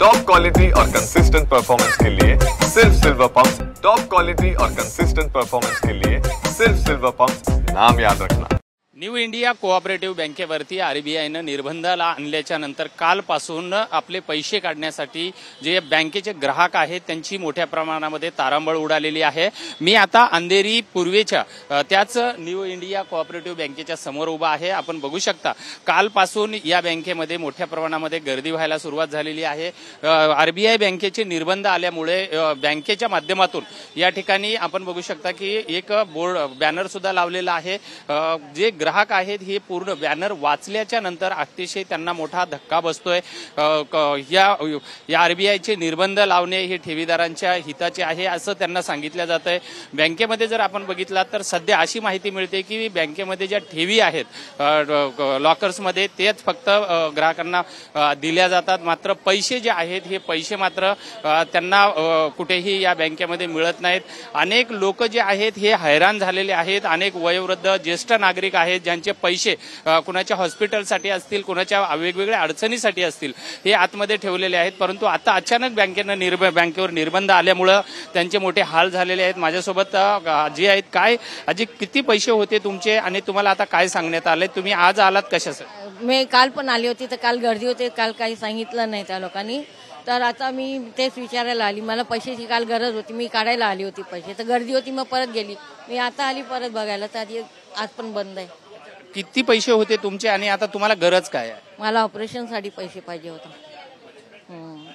Top quality और consistent performance के लिए सिर्फ सिल्वर पंप्स। टॉप क्वालिटी और कंसिस्टेंट परफॉर्मेंस के लिए सिर्फ सिल्वर पंप्स, नाम याद रखना। न्यू इंडिया कोऑपरेटिव्ह बँकेवरती आरबीआयनं निर्बंधाला आणल्याच्या नंतर कालपासून आपले पैसे काढण्यासाठी जे बँकेचे ग्राहक आहेत त्यांची मोठ्या प्रमाणामध्ये तारांबळ उडालेली आहे। मी आता अंधेरी पूर्वेच्या त्याच न्यू इंडिया कोऑपरेटिव्ह बँकेच्या समोर उभा आहे। आपण बघू शकता कालपासून या बँकेमध्ये मोठ्या प्रमाणामध्ये गर्दी व्हायला सुरुवात झालेली आहे। आरबीआय बँकेचे निर्बंध आल्यामुळे बँकेच्या माध्यमातून या ठिकाणी आपण बघू शकता की एक बोर्ड बॅनर सुद्धा लावलेला आहे। जे ग्राहक आहेत हे पूर्ण बॅनर वाचल्याच्या नंतर अतिशय त्यांना मोठा धक्का बसतोय। या आरबीआयचे निर्बंध लावणे हे ठेवीदारांच्या हिताचे आहे असं त्यांना सांगितलं जातंय। बँकेमध्ये जर आपण बघितलं तर सध्या अशी माहिती मिळते की बँकेमध्ये ज्या ठेवी आहेत लॉकर्समध्ये तेच फक्त ग्राहकांना दिल्या जातात, मात्र पैसे जे आहेत हे पैसे मात्र त्यांना कुठेही या बँकेमध्ये मिळत नाहीत। अनेक लोक जे आहेत हे हैराण झालेले आहेत। अनेक वयोवृद्ध ज्येष्ठ नागरिक आहेत ज्यांचे पैसे कुणाच्या हॉस्पिटलसाठी असतील, कुणाच्या वेगवेगळ्या अडचणीसाठी असतील, हे आतमध्ये ठेवलेले आहेत। परंतु आता अचानक बँकेवर निर्बंध आल्यामुळे त्यांचे मोठे हाल झालेले आहेत। माझ्यासोबत जे आहेत, काय आजी किती पैसे होते तुमचे आणि तुम्हाला आता काय सांगण्यात आले? तुम्ही आज आलात कशासाठी? मी काल पण आली होती तर काल गर्दी होती, काल काही सांगितलं नाही त्या लोकांनी, तर आता मी तेच विचारायला आली। मला पैशाची काल गरज होती, मी काढायला आली होती पैसे, तर गर्दी होती मग परत गेली। मी आता आली परत बघायला तर आज पण बंद आहे। किती पैसे होते तुमचे आणि आता तुम्हाला गरज काय आहे? मला ऑपरेशनसाठी पैसे पाहिजे होते।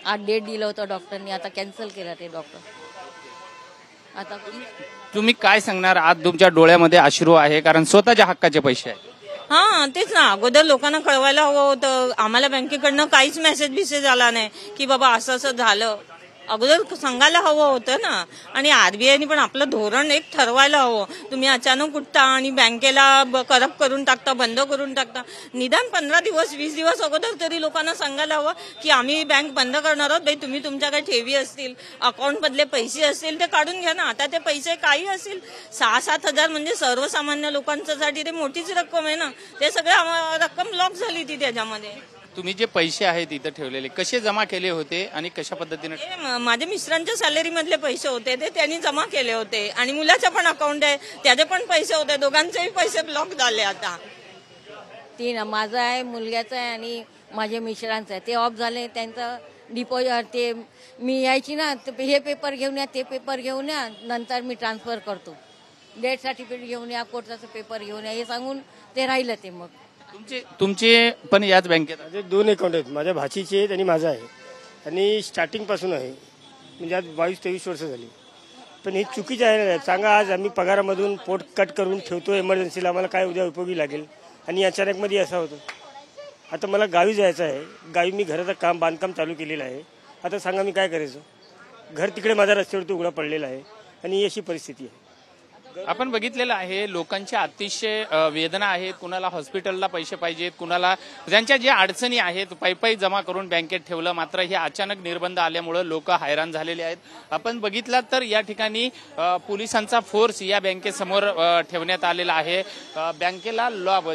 आज डेट दिलं होतं डॉक्टरनी, आता कॅन्सल केलं ते डॉक्टर। आता तुम्ही काय सांगणार? आज तुमच्या डोळ्यामध्ये अश्रू आहे कारण स्वतःच्या हक्काचे पैसे आहेत। हा तेच ना, अगोदर लोकांना कळवायला हवं होतं। आम्हाला बँकेकडनं काहीच मेसेज आला नाही की बाबा असं असं झालं, अगोदर सांगायला हवं होतं ना। आणि आरबीआयने पण आपलं धोरण एक ठरवायला हवं। तुम्ही अचानक उठता आणि बँकेला करप्ट करून टाकता, बंद करून टाकता। निदान 15 दिवस 20 दिवस अगोदर तरी लोकांना सांगायला हवं की आम्ही बँक बंद करणार आहोत, बाई तुम्ही तुमच्या काही ठेवी असतील, अकाउंट मधले पैसे असतील ते काढून घ्या ना। आता ते पैसे काही असतील 6-7 हजार म्हणजे सर्वसामान्य लोकांसाठी ते मोठीच रक्कम आहे ना। ते सगळं रक्कम लॉक झाली ती त्याच्यामध्ये। तुम्ही जे पैसे आहेत इथं ठेवलेले कसे जमा केले होते आणि कशा पद्धतीने? माझ्या मिस्टरांच्या सॅलरी मधले पैसे होते ते त्यांनी जमा केले होते आणि मुलाचं पण अकाउंट आहे त्याचे पण पैसे होते, दोघांचेही पैसे ब्लॉक झाले। आता माझं आहे, मुलग्याचं आहे आणि माझ्या मिस्टरांचं आहे, ते ऑफ झाले। त्यांचं डिपॉझिट ते मी यायची ना, हे पेपर घेऊन या, ते पेपर घेऊन या, नंतर मी ट्रान्सफर करतो, डेथ सर्टिफिकेट घेऊन या, कोर्टाचा पेपर घेऊन या, हे सांगून ते राहिलं। ते मग तुमचे पण याच बँकेत? माझे 2 अकाउंट आहेत, माझ्या भाचीचे आहेत आणि माझा आहे, आणि स्टार्टिंग पासून आहे, म्हणजे आज 22-23 वर्ष झाली। पण हे चुकीचे आहे। सांगा, आज आम्ही पगारामधून पोट कट करून ठेवतो इमर्जन्सीला, आम्हाला काय उद्या उपयोगी लागेल, आणि अचानक मध्ये असं होतं। आता मला गावी जायचं आहे, गावी मी घराचं बांधकाम चालू केलेलं आहे। आता सांगा मी काय करायचं? घर तिकडे माझ्या रस्त्यावरती उघडा पडलेला आहे आणि अशी परिस्थिती आहे। आपण बघितलेलं आहे लोकांच्या अतिशय वेदना आहेत। कुणाला हॉस्पिटलला पैसे पाहिजेत, कुणाला ज्यांच्या ज्या अडचणी आहेत पायी जमा करून बँकेत ठेवलं, मात्र हे अचानक निर्बंध आल्यामुळे लोक हैराण झालेले आहेत। आपण बघितलं तर या ठिकाणी पोलिसांचा फोर्स या बँकेसमोर ठेवण्यात आलेला आहे। बँकेला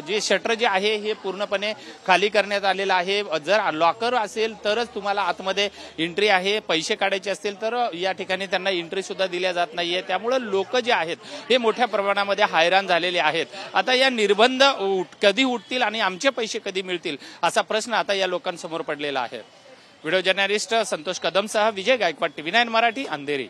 जे शटर जे आहे हे पूर्णपणे खाली करण्यात आलेलं आहे। जर लॉकर असेल तरच तुम्हाला आतमध्ये एंट्री आहे, पैसे काढायचे असतील तर या ठिकाणी त्यांना एंट्री सुद्धा दिल्या जात नाहीये। त्यामुळे लोक जे आहेत हे मोठ्या प्रमाणामध्ये हैराण झालेले आहेत। आता या निर्बंध कधी उठतील आणि आमचे पैसे कधी मिळतील असा प्रश्न आता या लोकांसमोर पडलेला आहे। व्हिडिओ जर्नलिस्ट संतोष कदमसह विजय गायकवाड, TV9 मराठी, अंधेरी।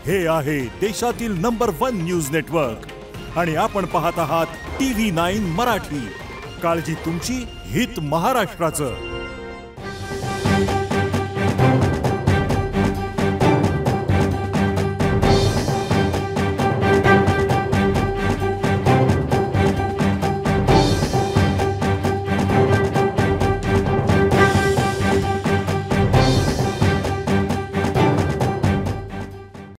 हे आहे देशातील नंबर 1 न्यूज नेटवर्क आणि आपण पाहत आहात TV9 मराठी। काळजी तुमची, हित महाराष्ट्राचं।